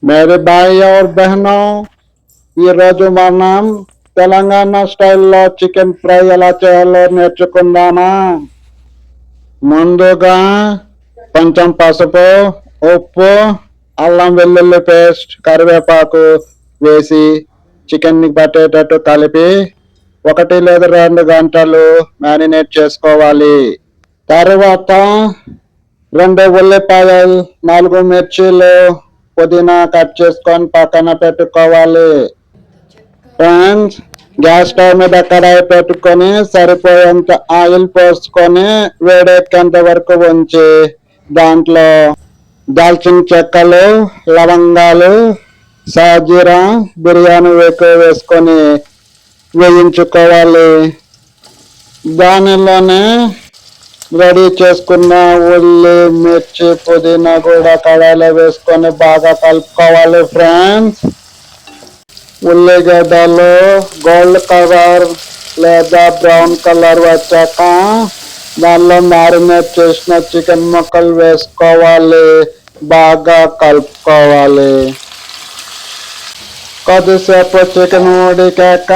मेरे भाई और बहनों ఈరోజు మనం తెలంగాణ స్టైల్లో చికెన్ ఫ్రై ఎలా చేయాలో నేర్చుకుందామా. ముందుగా కొంచెం పసుపు, ఉప్పు, అల్లం వెల్లుల్లి పేస్ట్, కరివేపాకు వేసి చికెన్ ని పట్టేటట్టు కలిపి 1 లేదా 2 గంటలు మ్యారినేట్ చేసుకోవాలి. తర్వాత 2 ఉల్లిపాయలు, 4 మిర్చీలు, పుదీనా కట్ చేసుకొని పక్కన పెట్టుకోవాలి. ఫ్రెండ్స్, గ్యాస్ స్టవ్ మీద కడాయి పెట్టుకొని సరిపోయేంత ఆయిల్ పోసుకొని వేడెక్కేంత వరకు ఉంచి దాంట్లో దాల్చిన చెక్కలు, లవంగాలు, సాజీరా, బిర్యానీ వేసుకొని వేయించుకోవాలి. దానిలోనే రెడీ చేసుకున్న ఉల్లి, మిర్చి, పుదీనా కూడా కడాయిలో వేసుకొని బాగా కలుపుకోవాలి. ఫ్రెండ్స్, ఉల్లిగడ్డలు గోల్డ్ కలర్ లేదా బ్రౌన్ కలర్ వచ్చాక దానిలో మ్యారినేట్ చేసిన చికెన్ ముక్కలు వేసుకోవాలి. బాగా కలుపుకోవాలి. కొద్దిసేపు చికెన్ ఉడికాక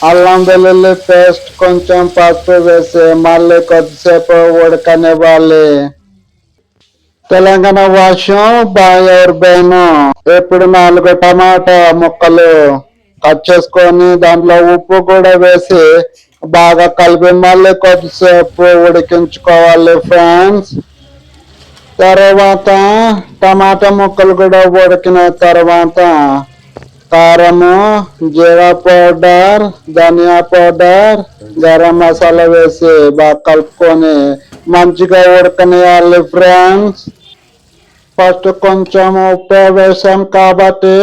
అల్లం వెల్లుల్లి పేస్ట్, కొంచెం పసుపు వేసి మళ్ళీ కొద్దిసేపు ఉడకనివ్వాలి. తెలంగాణ భాషం బాయ్ और బహనో, ఇప్పుడు 4 టమాటా ముక్కలు కట్ చేసుకొని దాంట్లో ఉప్పు కూడా వేసి బాగా కలిపి మళ్ళీ కొద్దిసేపు ఉడికించుకోవాలి. ఫ్రెండ్స్, తర్వాత టమాటా ముక్కలు కూడా ఉడికిన తర్వాత కారము, జీరా పౌడర్, ధనియా పౌడర్, గరం మసాలా వేసి బాగా కలుపుకొని మంచిగా ఉడకనియాలి. ఫ్రెండ్స్, ఫస్ట్ కొంచెం ఉప్పు వేసాం కాబట్టి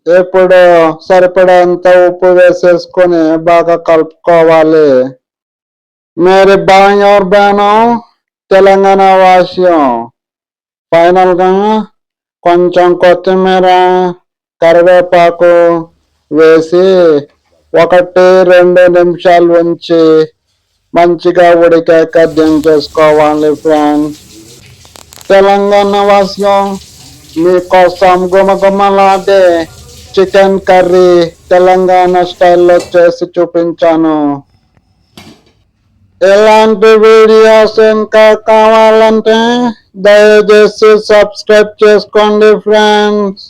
ఇప్పుడు సరిపడేంత ఉప్పు వేసేసుకొని బాగా కలుపుకోవాలి. మేరీ బాయ్ और బహనో, తెలంగాణ వాసియం, ఫైనల్ గా కొంచెం కొత్తిమీర, కరివేపాకు వేసి 1-2 నిమిషాలు ఉంచి మంచిగా ఉడికాక దించేసుకోవాలి. ఫ్రెండ్స్, తెలంగాణ వాసియం మీకోసం గుమగుమలాడే చికెన్ కర్రీ తెలంగాణ స్టైల్లో చేసి చూపించాను. ఇలాంటి వీడియోస్ ఇంకా కావాలంటే దయచేసి సబ్స్క్రైబ్ చేసుకోండి. ఫ్రెండ్స్.